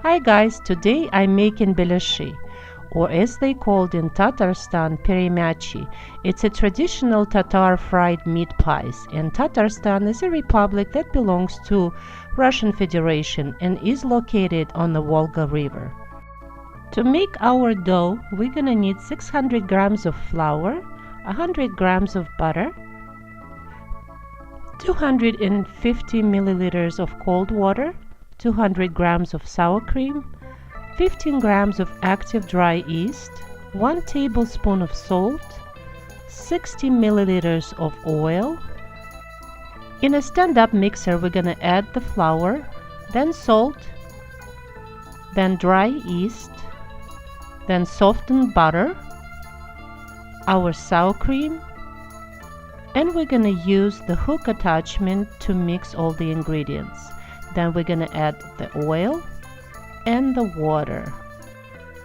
Hi guys, today I'm making Belyashi, or as they called in Tatarstan, Peremячи. It's a traditional Tatar fried meat pies, and Tatarstan is a republic that belongs to Russian Federation and is located on the Volga River. To make our dough, we're gonna need 600 grams of flour, 100 grams of butter, 250 milliliters of cold water, 200 grams of sour cream, 15 grams of active dry yeast, 1 tablespoon of salt, 60 milliliters of oil. In a stand-up mixer, we're going to add the flour, then salt, then dry yeast, then softened butter, our sour cream, and we're going to use the hook attachment to mix all the ingredients. Then we're going to add the oil and the water.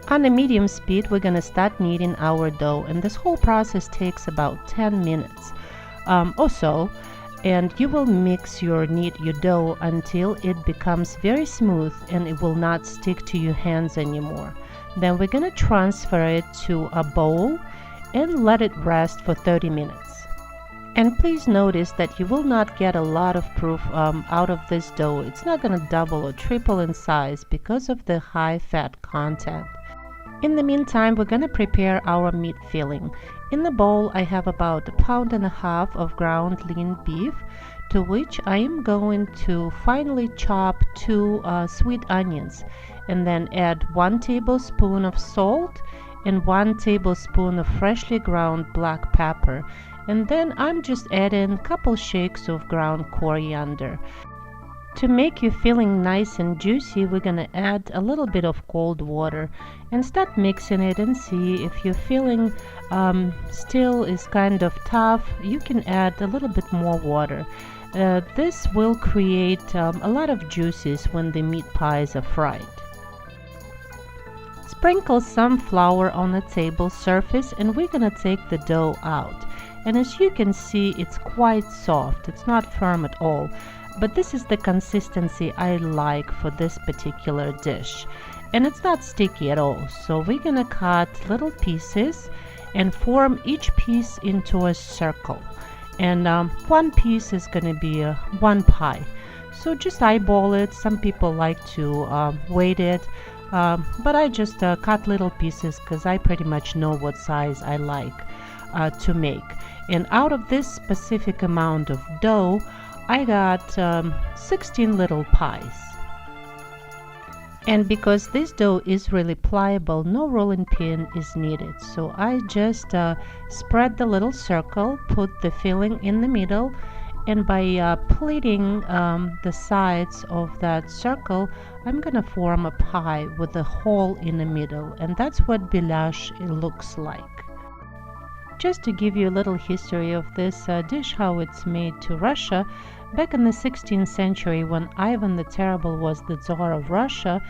On a medium speed, we're going to start kneading our dough, and this whole process takes about 10 minutes or so. And you will knead your dough until it becomes very smooth and it will not stick to your hands anymore. Then we're going to transfer it to a bowl and let it rest for 30 minutes. And please notice that you will not get a lot of proof out of this dough. It's not going to double or triple in size because of the high fat content. In the meantime, we're going to prepare our meat filling. In the bowl, I have about 1.5 pounds of ground lean beef, to which I am going to finely chop 2 sweet onions, and then add 1 tablespoon of salt and 1 tablespoon of freshly ground black pepper. And then I'm just adding a couple shakes of ground coriander. To make your filling nice and juicy, we're going to add a little bit of cold water and start mixing it and see if your filling still is kind of tough. You can add a little bit more water. This will create a lot of juices when the meat pies are fried. Sprinkle some flour on the table surface, and we're going to take the dough out. And as you can see, it's quite soft. It's not firm at all. But this is the consistency I like for this particular dish. And it's not sticky at all. So we're going to cut little pieces and form each piece into a circle. And one piece is going to be one pie. So just eyeball it. Some people like to weight it. But I just cut little pieces because I pretty much know what size I like to make. And out of this specific amount of dough, I got 16 little pies. And because this dough is really pliable, no rolling pin is needed. So I just spread the little circle, put the filling in the middle, and by pleating the sides of that circle, I'm gonna form a pie with a hole in the middle, and that's what Belyashi looks like. Just to give you a little history of this dish, how it's made to Russia, back in the 16th century when Ivan the Terrible was the Tsar of Russia,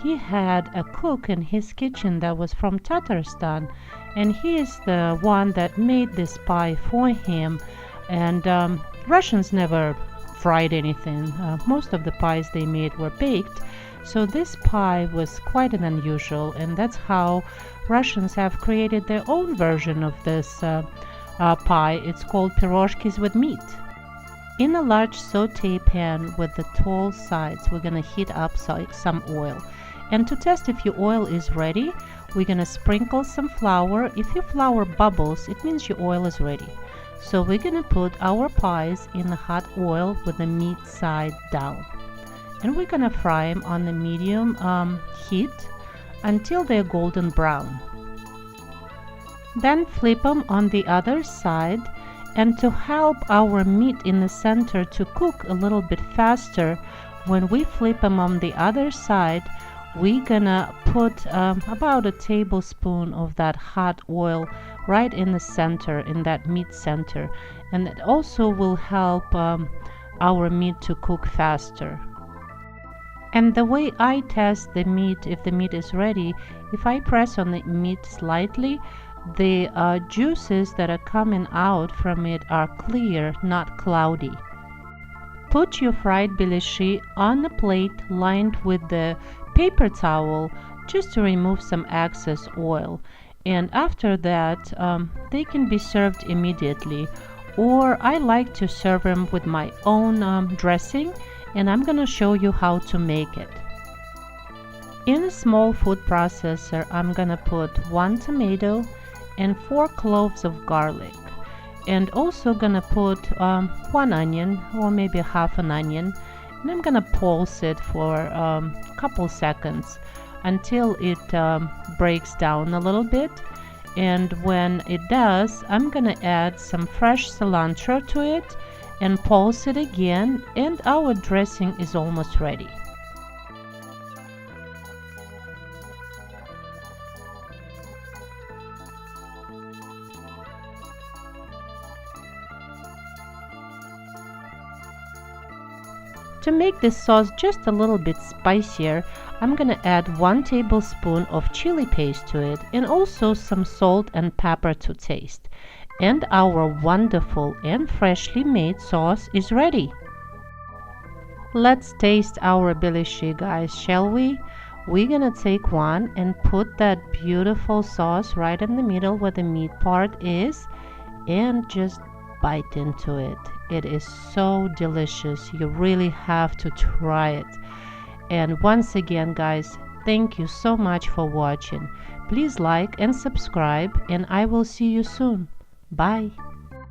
he had a cook in his kitchen that was from Tatarstan, and he is the one that made this pie for him. And Russians never fried anything. Most of the pies they made were baked. So this pie was quite an unusual, and that's how Russians have created their own version of this pie. It's called pirozhkis with meat. In a large saute pan with the tall sides, we're going to heat up some oil. And to test if your oil is ready, we're going to sprinkle some flour. If your flour bubbles, it means your oil is ready. So we're going to put our pies in the hot oil with the meat side down. And we're going to fry them on the medium heat until they're golden brown. Then flip them on the other side, and to help our meat in the center to cook a little bit faster, when we flip them on the other side, we're gonna put about a tablespoon of that hot oil right in the center, in that meat center, and it also will help our meat to cook faster. And the way I test the meat, if the meat is ready, if I press on the meat slightly, the juices that are coming out from it are clear, not cloudy. Put your fried Belyashi on a plate lined with the paper towel just to remove some excess oil. And after that, they can be served immediately, or I like to serve them with my own dressing, and I'm gonna show you how to make it. In a small food processor, I'm gonna put 1 tomato and 4 cloves of garlic, and also gonna put 1 onion or maybe half an onion, and I'm gonna pulse it for a couple seconds until it breaks down a little bit. And when it does, I'm gonna add some fresh cilantro to it and pulse it again, and our dressing is almost ready. To make this sauce just a little bit spicier, I'm gonna add 1 tablespoon of chili paste to it, and also some salt and pepper to taste. And our wonderful and freshly made sauce is ready. Let's taste our Belyashi, guys, shall we? We're gonna take one and put that beautiful sauce right in the middle where the meat part is, and just bite into it. It is so delicious. You really have to try it. And once again, guys, thank you so much for watching. Please like and subscribe, and I will see you soon. Bye.